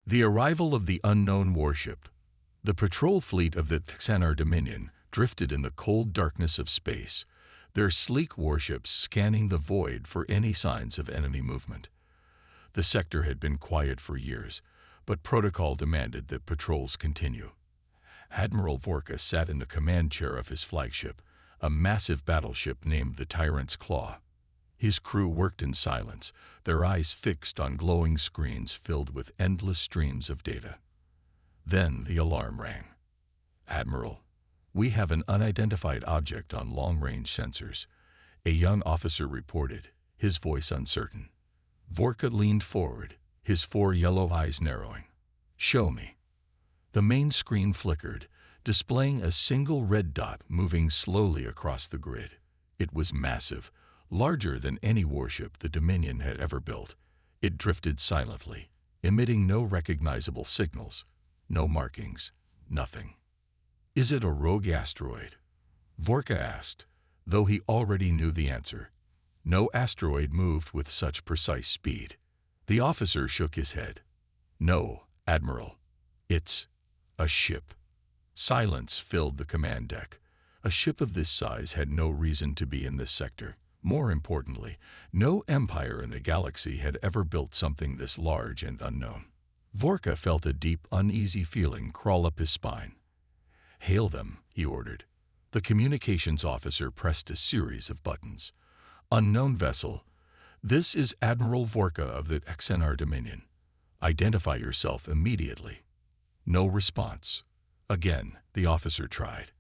The arrival of the unknown warship. The patrol fleet of the Xanar Dominion drifted in the cold darkness of space, their sleek warships scanning the void for any signs of enemy movement. The sector had been quiet for years, but protocol demanded that patrols continue. Admiral Vorka sat in the command chair of his flagship, a massive battleship named the Tyrant's Claw. His crew worked in silence, their eyes fixed on glowing screens filled with endless streams of data. Then the alarm rang. "Admiral, we have an unidentified object on long-range sensors," a young officer reported, his voice uncertain. Vorka leaned forward, his 4 yellow eyes narrowing. "Show me." The main screen flickered, displaying a single red dot moving slowly across the grid. It was massive, larger than any warship the Dominion had ever built. It drifted silently, emitting no recognizable signals, no markings, nothing. "Is it a rogue asteroid?" Vorka asked, though he already knew the answer. No asteroid moved with such precise speed. The officer shook his head. "No, Admiral. It's a ship." Silence filled the command deck. A ship of this size had no reason to be in this sector. More importantly, no empire in the galaxy had ever built something this large and unknown. Vorka felt a deep, uneasy feeling crawl up his spine. "Hail them," he ordered. The communications officer pressed a series of buttons. "Unknown vessel. This is Admiral Vorka of the Xanar Dominion. Identify yourself immediately." No response. Again, the officer tried.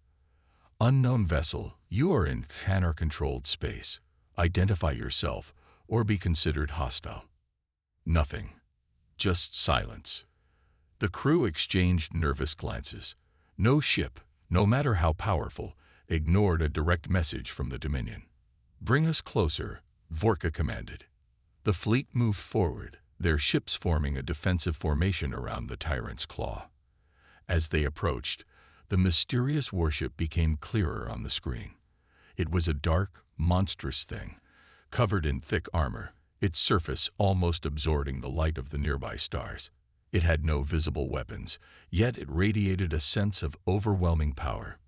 "Unknown vessel, you are in Xanar-controlled space. Identify yourself, or be considered hostile." Nothing. Just silence. The crew exchanged nervous glances. No ship, no matter how powerful, ignored a direct message from the Dominion. "Bring us closer," Vorka commanded. The fleet moved forward, their ships forming a defensive formation around the Tyrant's Claw. As they approached, the mysterious warship became clearer on the screen. It was a dark, monstrous thing, covered in thick armor, its surface almost absorbing the light of the nearby stars. It had no visible weapons, yet it radiated a sense of overwhelming power.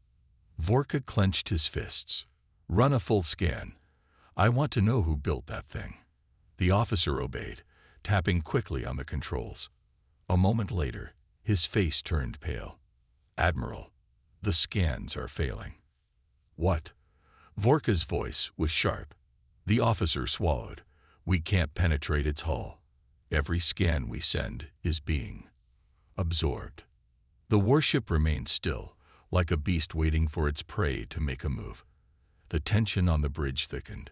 Vorka clenched his fists. "Run a full scan. I want to know who built that thing." The officer obeyed, tapping quickly on the controls. A moment later, his face turned pale. "Admiral, the scans are failing." "What?" Vorka's voice was sharp. The officer swallowed. "We can't penetrate its hull. Every scan we send is being absorbed." The warship remained still, like a beast waiting for its prey to make a move. The tension on the bridge thickened.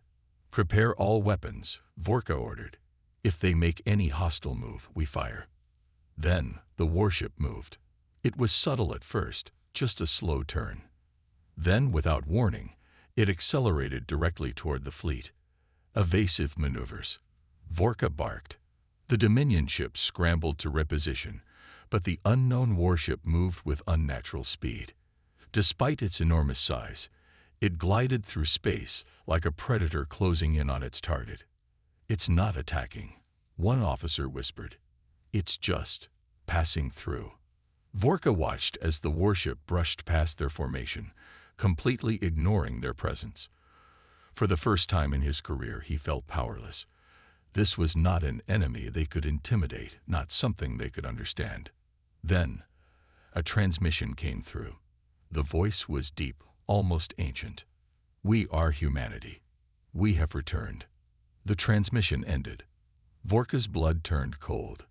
"Prepare all weapons," Vorka ordered. "If they make any hostile move, we fire." Then the warship moved. It was subtle at first, just a slow turn. Then, without warning, it accelerated directly toward the fleet. Evasive maneuvers. Vorka barked. The Dominion ships scrambled to reposition, but the unknown warship moved with unnatural speed. Despite its enormous size, it glided through space like a predator closing in on its target. "It's not attacking," one officer whispered. "It's just passing through." Vorka watched as the warship brushed past their formation, completely ignoring their presence. For the first time in his career, he felt powerless. This was not an enemy they could intimidate, not something they could understand. Then, a transmission came through. The voice was deep, almost ancient. "We are humanity. We have returned." The transmission ended. Vorka's blood turned cold.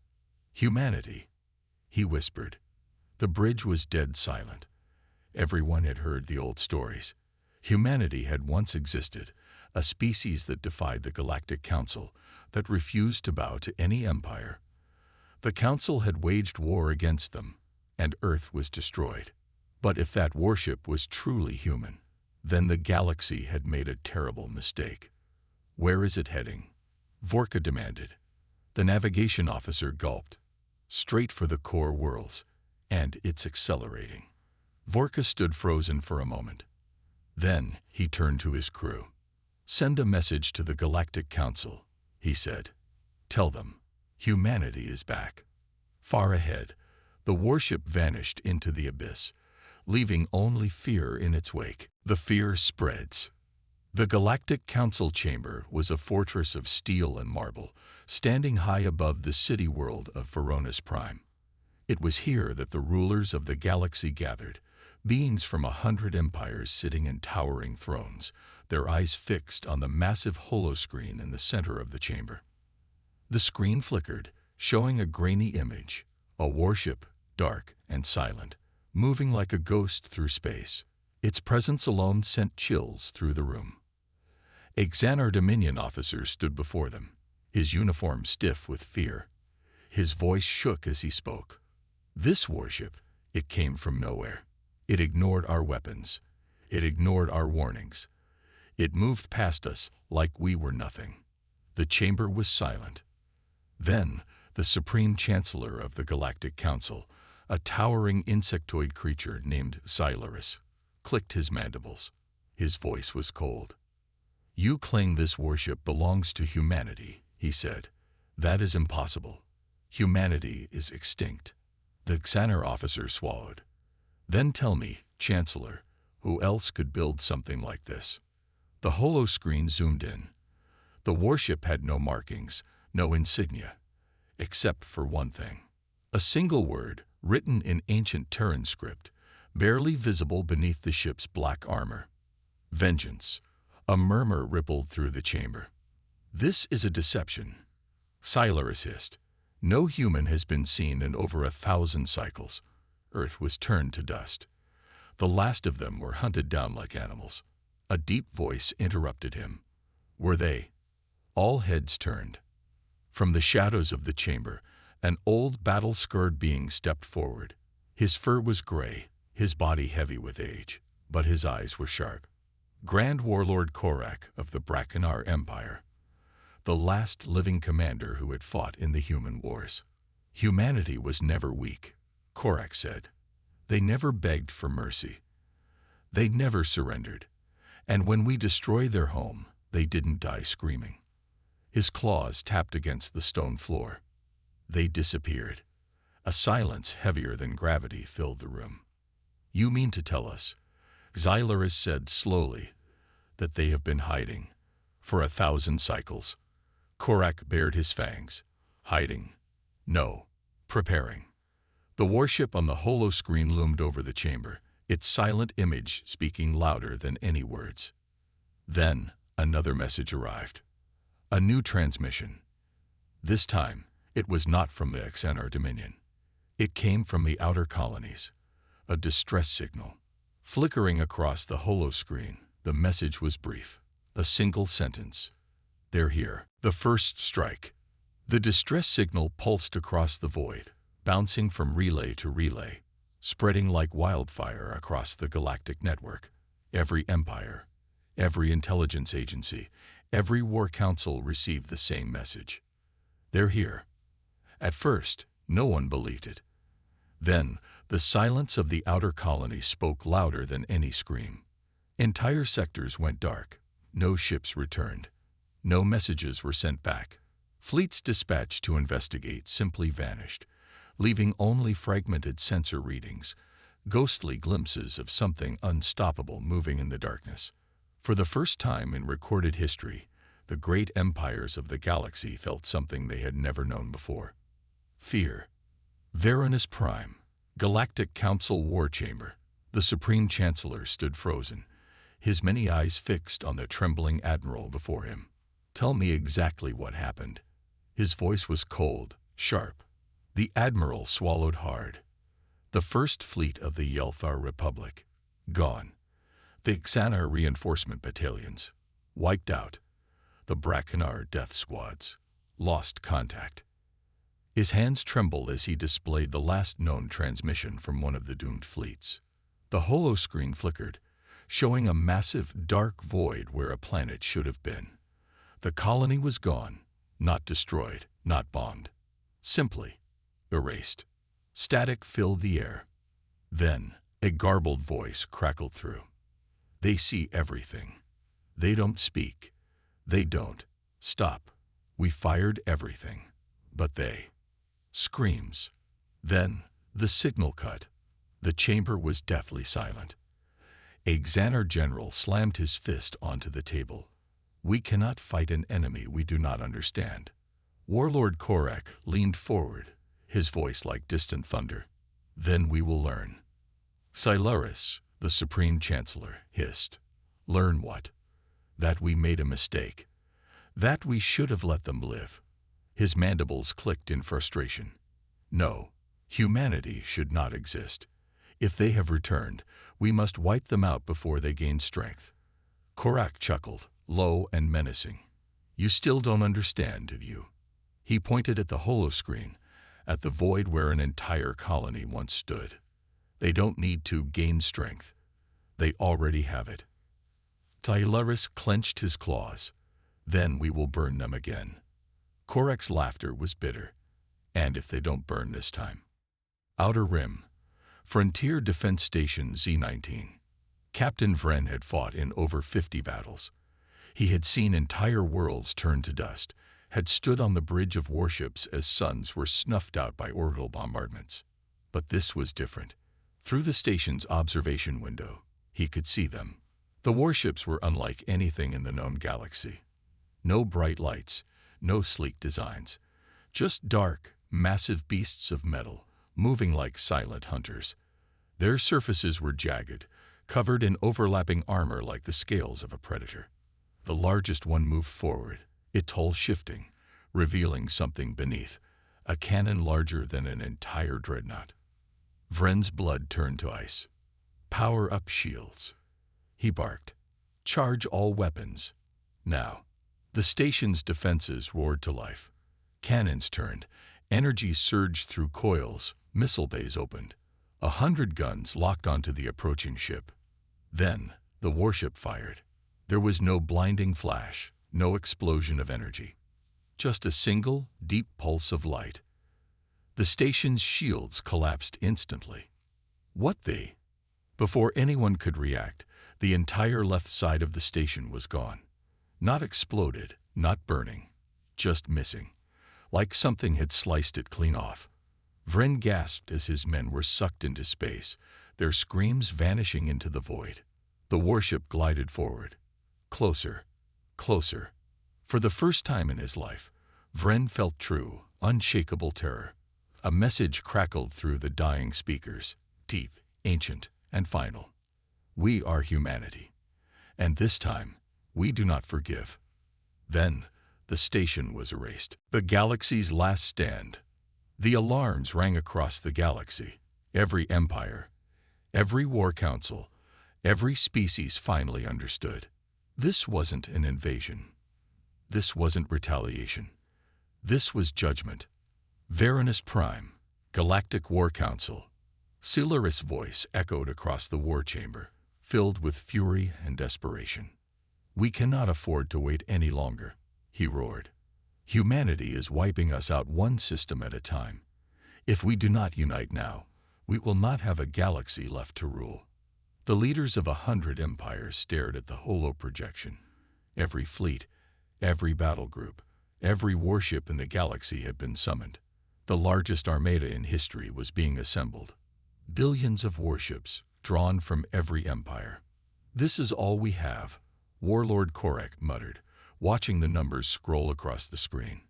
"Humanity," he whispered. The bridge was dead silent. Everyone had heard the old stories. Humanity had once existed, a species that defied the Galactic Council, that refused to bow to any empire. The Council had waged war against them, and Earth was destroyed. But if that warship was truly human, then the galaxy had made a terrible mistake. "Where is it heading?" Vorka demanded. The navigation officer gulped. "Straight for the core worlds, and it's accelerating." Vorka stood frozen for a moment. Then he turned to his crew. "Send a message to the Galactic Council," he said. "Tell them, humanity is back." Far ahead, the warship vanished into the abyss, leaving only fear in its wake. The fear spreads. The Galactic Council chamber was a fortress of steel and marble, standing high above the city world of Varonis Prime. It was here that the rulers of the galaxy gathered, beings from 100 empires sitting in towering thrones, their eyes fixed on the massive holoscreen in the center of the chamber. The screen flickered, showing a grainy image, a warship, dark and silent, moving like a ghost through space. Its presence alone sent chills through the room. A Xanar Dominion officer stood before them, his uniform stiff with fear. His voice shook as he spoke. This warship, it came from nowhere. It ignored our weapons. It ignored our warnings. It moved past us like we were nothing. The chamber was silent. Then, the Supreme Chancellor of the Galactic Council, a towering insectoid creature named Xylaris, clicked his mandibles. His voice was cold. "You claim this warship belongs to humanity," he said. "That is impossible. Humanity is extinct." The Xanar officer swallowed. "Then tell me, Chancellor, who else could build something like this?" The holoscreen zoomed in. The warship had no markings, no insignia, except for one thing. A single word, written in ancient Terran script, barely visible beneath the ship's black armor. "Vengeance." A murmur rippled through the chamber. "This is a deception," Xylaris hissed. "No human has been seen in over 1,000 cycles." Earth was turned to dust. The last of them were hunted down like animals. A deep voice interrupted him. "Were they?" All heads turned. From the shadows of the chamber, an old battle-scarred being stepped forward. His fur was gray, his body heavy with age, but his eyes were sharp. Grand Warlord Korak of the Brackenar Empire, the last living commander who had fought in the human wars. "Humanity was never weak," Korak said. "They never begged for mercy. They never surrendered. And when we destroyed their home, they didn't die screaming." His claws tapped against the stone floor. They disappeared. A silence heavier than gravity filled the room. "You mean to tell us," Xylaris said slowly, "that they have been hiding for 1,000 cycles?" Korak bared his fangs. "Hiding? No. Preparing." The warship on the holoscreen loomed over the chamber, its silent image speaking louder than any words. Then another message arrived. A new transmission. This time, it was not from the Xanar Dominion. It came from the outer colonies. A distress signal. Flickering across the holoscreen, the message was brief. A single sentence. "They're here." The first strike. The distress signal pulsed across the void, bouncing from relay to relay, spreading like wildfire across the galactic network. Every empire, every intelligence agency, every war council received the same message. "They're here." At first, no one believed it. Then, the silence of the outer colony spoke louder than any scream. Entire sectors went dark. No ships returned. No messages were sent back. Fleets dispatched to investigate simply vanished, leaving only fragmented sensor readings, ghostly glimpses of something unstoppable moving in the darkness. For the first time in recorded history, the great empires of the galaxy felt something they had never known before. Fear. Varonis Prime, Galactic Council War Chamber. The Supreme Chancellor stood frozen, his many eyes fixed on the trembling admiral before him. "Tell me exactly what happened." His voice was cold, sharp. The admiral swallowed hard. The first fleet of the Yelthar Republic, gone. The Xanar reinforcement battalions, wiped out. The Brackenar death squads, lost contact. His hands trembled as he displayed the last known transmission from one of the doomed fleets. The holoscreen flickered, showing a massive, dark void where a planet should have been. The colony was gone, not destroyed, not bombed. Simply erased. Static filled the air. Then, a garbled voice crackled through. "They see everything. They don't speak. They don't stop. We fired everything. But they..." Screams. Then, the signal cut. The chamber was deathly silent. A Xanar general slammed his fist onto the table. We cannot fight an enemy we do not understand. Warlord Korak leaned forward, his voice like distant thunder. Then we will learn. Silaris, the Supreme Chancellor, hissed. Learn what? That we made a mistake. That we should have let them live. His mandibles clicked in frustration. No, humanity should not exist. If they have returned, we must wipe them out before they gain strength. Korak chuckled, low and menacing. You still don't understand, do you? He pointed at the holoscreen, at the void where an entire colony once stood. They don't need to gain strength. They already have it. Tylaris clenched his claws. Then we will burn them again. Korak's laughter was bitter. And if they don't burn this time. Outer Rim. Frontier Defense Station Z-19. Captain Vren had fought in over 50 battles. He had seen entire worlds turn to dust, had stood on the bridge of warships as suns were snuffed out by orbital bombardments. But this was different. Through the station's observation window, he could see them. The warships were unlike anything in the known galaxy. No bright lights, no sleek designs. Just dark, massive beasts of metal, moving like silent hunters. Their surfaces were jagged, covered in overlapping armor like the scales of a predator. The largest one moved forward, its hull shifting, revealing something beneath, a cannon larger than an entire dreadnought. Vren's blood turned to ice. Power up shields. He barked. Charge all weapons. Now. The station's defenses roared to life. Cannons turned. Energy surged through coils. Missile bays opened. 100 guns locked onto the approaching ship. Then, the warship fired. There was no blinding flash, no explosion of energy. Just a single, deep pulse of light. The station's shields collapsed instantly. What the? Before anyone could react, the entire left side of the station was gone. Not exploded, not burning, just missing. Like something had sliced it clean off. Vren gasped as his men were sucked into space, their screams vanishing into the void. The warship glided forward. Closer, closer. For the first time in his life, Vren felt true, unshakable terror. A message crackled through the dying speakers, deep, ancient, and final. We are humanity. And this time, we do not forgive. Then, the station was erased. The galaxy's last stand. The alarms rang across the galaxy. Every empire, every war council, every species finally understood. This wasn't an invasion. This wasn't retaliation. This was judgment. Varanus Prime, Galactic War Council. Silaris' voice echoed across the war chamber, filled with fury and desperation. We cannot afford to wait any longer, he roared. Humanity is wiping us out one system at a time. If we do not unite now, we will not have a galaxy left to rule. The leaders of 100 empires stared at the holo projection. Every fleet, every battle group, every warship in the galaxy had been summoned. The largest armada in history was being assembled. Billions of warships, drawn from every empire. This is all we have, Warlord Korak muttered, watching the numbers scroll across the screen.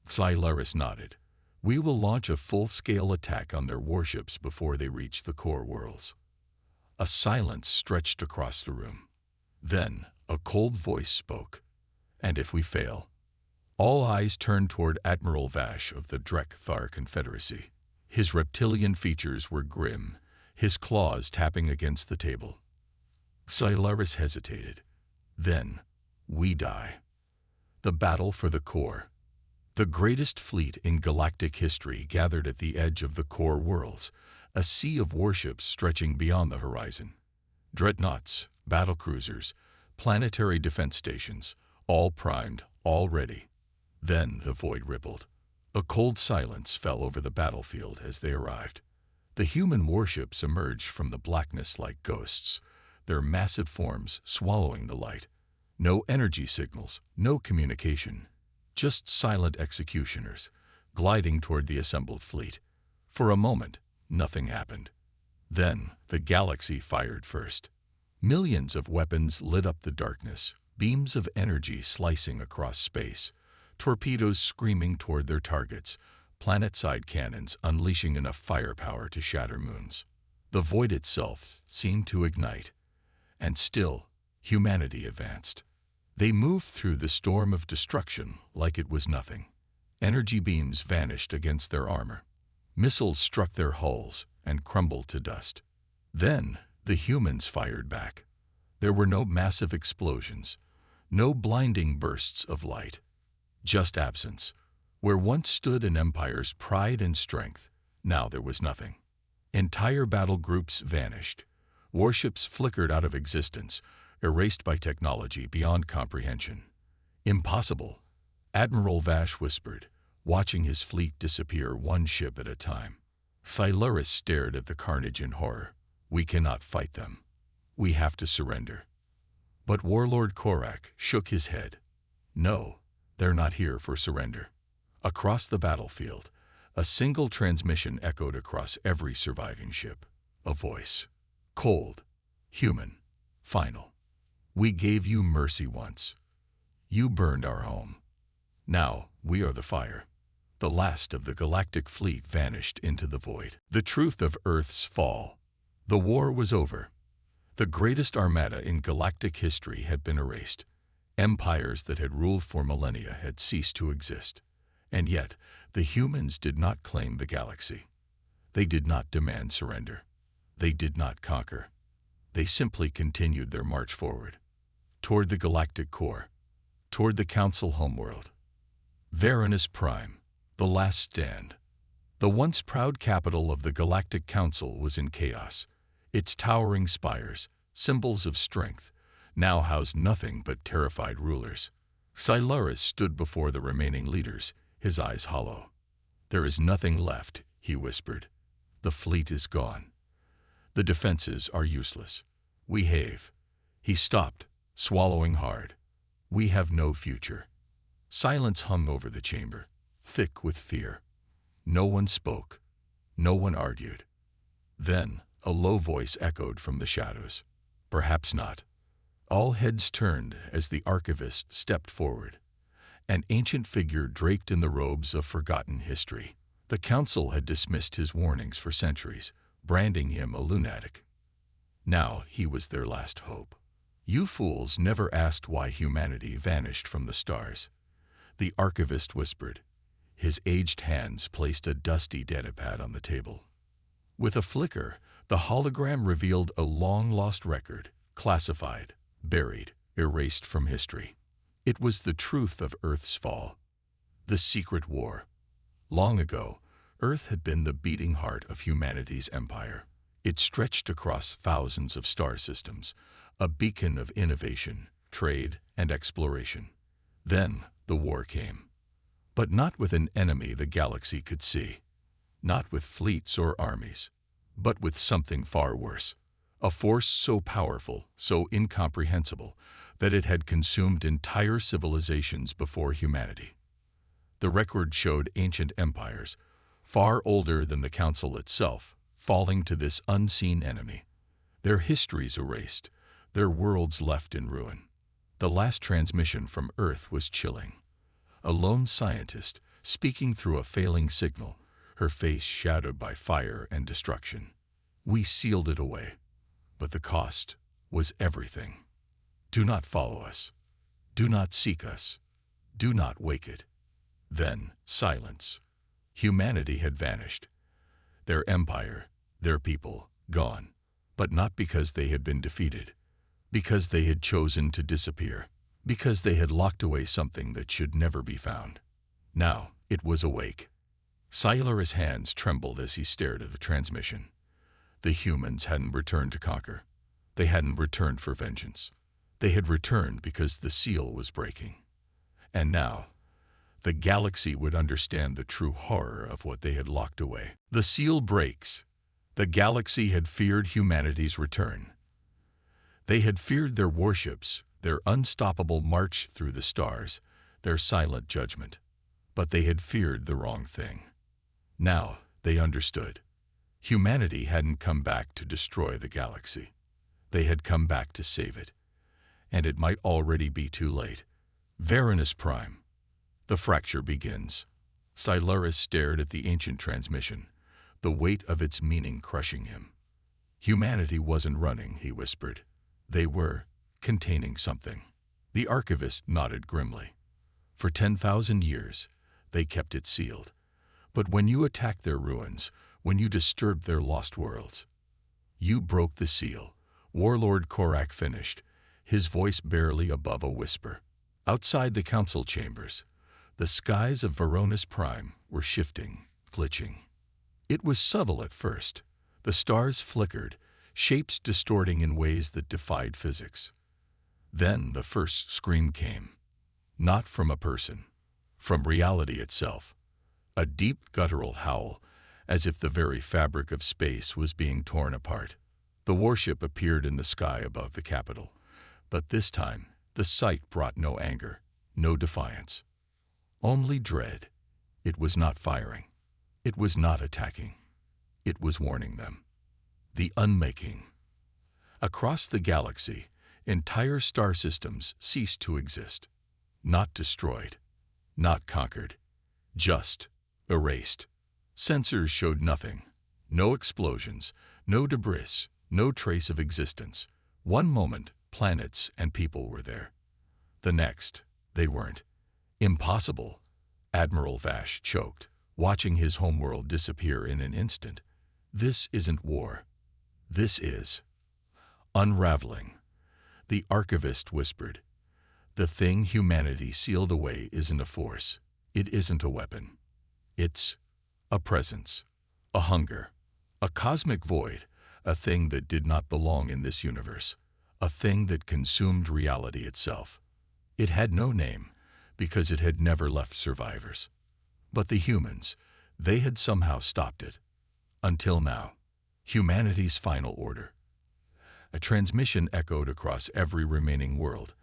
Silaris nodded. We will launch a full-scale attack on their warships before they reach the core worlds. A silence stretched across the room. Then, a cold voice spoke. And if we fail? All eyes turned toward Admiral Vash of the Drek-Thar Confederacy. His reptilian features were grim, his claws tapping against the table. Silaris hesitated. Then, we die. The battle for the core. The greatest fleet in galactic history gathered at the edge of the core worlds, a sea of warships stretching beyond the horizon. Dreadnoughts, battlecruisers, planetary defense stations, all primed, all ready. Then the void rippled. A cold silence fell over the battlefield as they arrived. The human warships emerged from the blackness like ghosts, their massive forms swallowing the light. No energy signals, no communication, just silent executioners, gliding toward the assembled fleet. For a moment, nothing happened. Then, the galaxy fired first. Millions of weapons lit up the darkness, beams of energy slicing across space, torpedoes screaming toward their targets, planet-side cannons unleashing enough firepower to shatter moons. The void itself seemed to ignite, and still, humanity advanced. They moved through the storm of destruction like it was nothing. Energy beams vanished against their armor. Missiles struck their hulls and crumbled to dust. Then, the humans fired back. There were no massive explosions, no blinding bursts of light. Just absence. Where once stood an empire's pride and strength, now there was nothing. Entire battle groups vanished. Warships flickered out of existence, erased by technology beyond comprehension. Impossible, Admiral Vash whispered, watching his fleet disappear one ship at a time. Thylaris stared at the carnage in horror. We cannot fight them. We have to surrender. But Warlord Korak shook his head. No, they're not here for surrender. Across the battlefield, a single transmission echoed across every surviving ship. A voice. Cold. Human. Final. We gave you mercy once. You burned our home. Now, we are the fire. The last of the galactic fleet vanished into the void. The truth of Earth's fall. The war was over. The greatest armada in galactic history had been erased. Empires that had ruled for millennia had ceased to exist. And yet, the humans did not claim the galaxy. They did not demand surrender. They did not conquer. They simply continued their march forward. Toward the galactic core. Toward the Council homeworld. Varanus Prime. The last stand. The once proud capital of the Galactic Council was in chaos. Its towering spires, symbols of strength, now housed nothing but terrified rulers. Thylaris stood before the remaining leaders, his eyes hollow. There is nothing left, he whispered. The fleet is gone. The defenses are useless. We have. He stopped, swallowing hard. We have no future. Silence hung over the chamber, thick with fear. No one spoke. No one argued. Then, a low voice echoed from the shadows. Perhaps not. All heads turned as the archivist stepped forward. An ancient figure draped in the robes of forgotten history. The council had dismissed his warnings for centuries, branding him a lunatic. Now he was their last hope. You fools never asked why humanity vanished from the stars. The archivist whispered. His aged hands placed a dusty datapad on the table. With a flicker, the hologram revealed a long-lost record, classified, buried, erased from history. It was the truth of Earth's fall. The secret war. Long ago, Earth had been the beating heart of humanity's empire. It stretched across thousands of star systems, a beacon of innovation, trade, and exploration. Then, the war came. But not with an enemy the galaxy could see. Not with fleets or armies. But with something far worse. A force so powerful, so incomprehensible, that it had consumed entire civilizations before humanity. The record showed ancient empires, far older than the Council itself, falling to this unseen enemy. Their histories erased, their worlds left in ruin. The last transmission from Earth was chilling. A lone scientist, speaking through a failing signal, her face shadowed by fire and destruction. We sealed it away, but the cost was everything. Do not follow us. Do not seek us. Do not wake it. Then, silence. Humanity had vanished. Their empire, their people, gone. But not because they had been defeated. Because they had chosen to disappear. Because they had locked away something that should never be found. Now, it was awake. Thylaris' hands trembled as he stared at the transmission. The humans hadn't returned to conquer. They hadn't returned for vengeance. They had returned because the seal was breaking. And now, the galaxy would understand the true horror of what they had locked away. The seal breaks. The galaxy had feared humanity's return. They had feared their warships, their unstoppable march through the stars, their silent judgment. But they had feared the wrong thing. Now, They understood. Humanity hadn't come back to destroy the galaxy. They had come back to save it. And it might already be too late. Varanus Prime. The fracture begins. Siluris stared at the ancient transmission, the weight of its meaning crushing him. Humanity wasn't running, he whispered. They were containing something. The archivist nodded grimly. For 10,000 years, they kept it sealed. But when you attacked their ruins, when you disturbed their lost worlds, you broke the seal. Warlord Korak finished, his voice barely above a whisper. Outside the council chambers, the skies of Varanus Prime were shifting, glitching. It was subtle at first. The stars flickered, shapes distorting in ways that defied physics. Then the first scream came. Not from a person, from reality itself. A deep guttural howl, as if the very fabric of space was being torn apart. The warship appeared in the sky above the capital. But this time, the sight brought no anger, no defiance. Only dread. It was not firing. It was not attacking. It was warning them. The unmaking. Across the galaxy, entire star systems ceased to exist. Not destroyed. Not conquered. Just erased. Sensors showed nothing. No explosions, no debris, no trace of existence. One moment, planets and people were there. The next, they weren't. Impossible. Admiral Vash choked, watching his homeworld disappear in an instant. This isn't war. This is unraveling. The archivist whispered. The thing humanity sealed away isn't a force. It isn't a weapon. It's a presence, a hunger, a cosmic void, a thing that did not belong in this universe, a thing that consumed reality itself. It had no name, because it had never left survivors. But the humans, they had somehow stopped it. Until now, humanity's final order. A transmission echoed across every remaining world,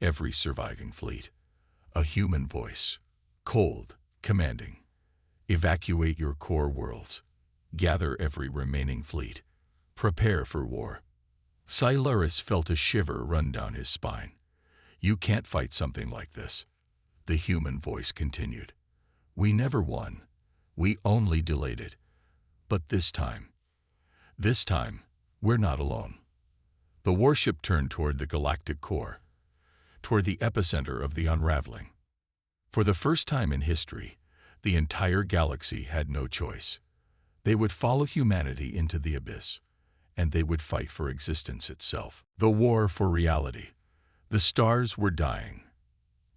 every surviving fleet. A human voice, cold, commanding. Evacuate your core worlds. Gather every remaining fleet. Prepare for war. Siluris felt a shiver run down his spine. You can't fight something like this. The human voice continued. We never won. We only delayed it. But this time, we're not alone. The warship turned toward the galactic core, toward the epicenter of the unraveling. For the first time in history, the entire galaxy had no choice. They would follow humanity into the abyss, and they would fight for existence itself. The war for reality. The stars were dying,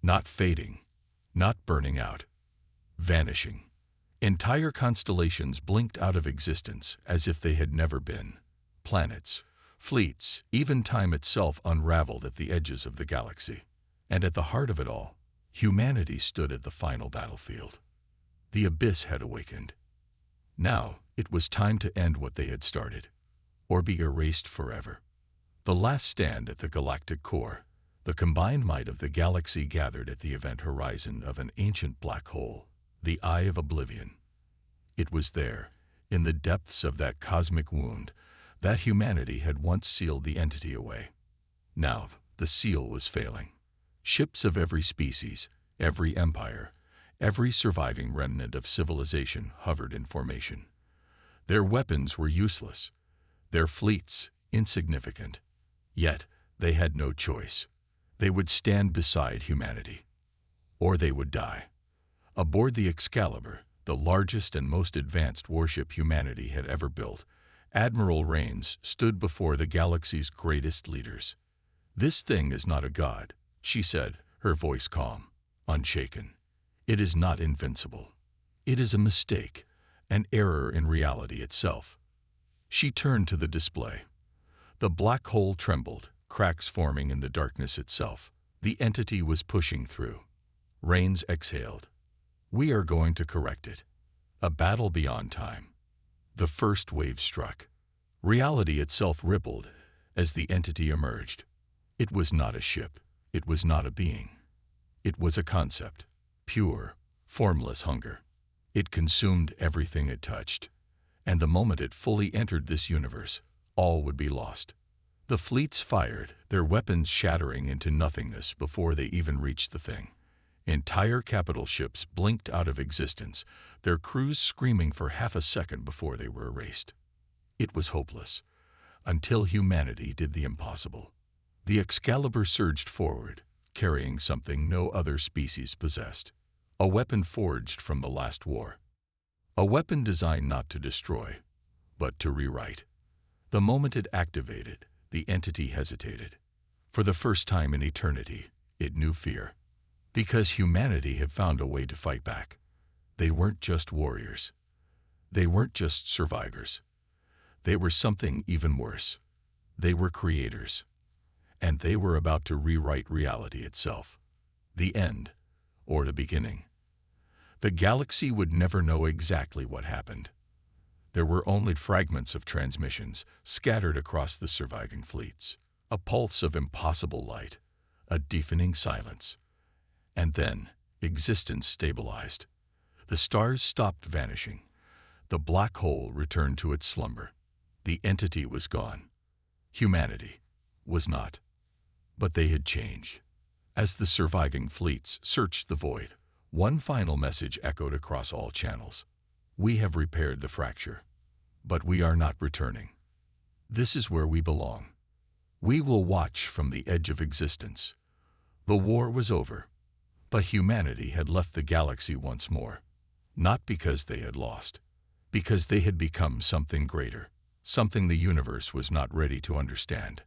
not fading, not burning out, vanishing. Entire constellations blinked out of existence as if they had never been. Planets, fleets, even time itself unraveled at the edges of the galaxy. And at the heart of it all, humanity stood at the final battlefield. The abyss had awakened. Now, it was time to end what they had started, or be erased forever. The last stand at the galactic core, the combined might of the galaxy gathered at the event horizon of an ancient black hole, the Eye of Oblivion. It was there, in the depths of that cosmic wound, that humanity had once sealed the entity away. Now, the seal was failing. Ships of every species, every empire, every surviving remnant of civilization hovered in formation. Their weapons were useless, their fleets insignificant. Yet, they had no choice. They would stand beside humanity, or they would die. Aboard the Excalibur, the largest and most advanced warship humanity had ever built, Admiral Raines stood before the galaxy's greatest leaders. This thing is not a god, she said, her voice calm, unshaken. It is not invincible. It is a mistake, an error in reality itself. She turned to the display. The black hole trembled, cracks forming in the darkness itself. The entity was pushing through. Raines exhaled. We are going to correct it. A battle beyond time. The first wave struck. Reality itself rippled as the entity emerged. It was not a ship. It was not a being. It was a concept. Pure, formless hunger. It consumed everything it touched. And the moment it fully entered this universe, all would be lost. The fleets fired, their weapons shattering into nothingness before they even reached the thing. Entire capital ships blinked out of existence, their crews screaming for half a second before they were erased. It was hopeless, until humanity did the impossible. The Excalibur surged forward, carrying something no other species possessed. A weapon forged from the last war. A weapon designed not to destroy, but to rewrite. The moment it activated, the entity hesitated. For the first time in eternity, it knew fear. Because humanity had found a way to fight back. They weren't just warriors. They weren't just survivors. They were something even worse. They were creators. And they were about to rewrite reality itself. The end, or the beginning. The galaxy would never know exactly what happened. There were only fragments of transmissions scattered across the surviving fleets, a pulse of impossible light, a deafening silence. And then, existence stabilized. The stars stopped vanishing. The black hole returned to its slumber. The entity was gone. Humanity was not. But they had changed. As the surviving fleets searched the void, one final message echoed across all channels. We have repaired the fracture, but we are not returning. This is where we belong. We will watch from the edge of existence. The war was over, but humanity had left the galaxy once more. Not because they had lost, because they had become something greater, something the universe was not ready to understand.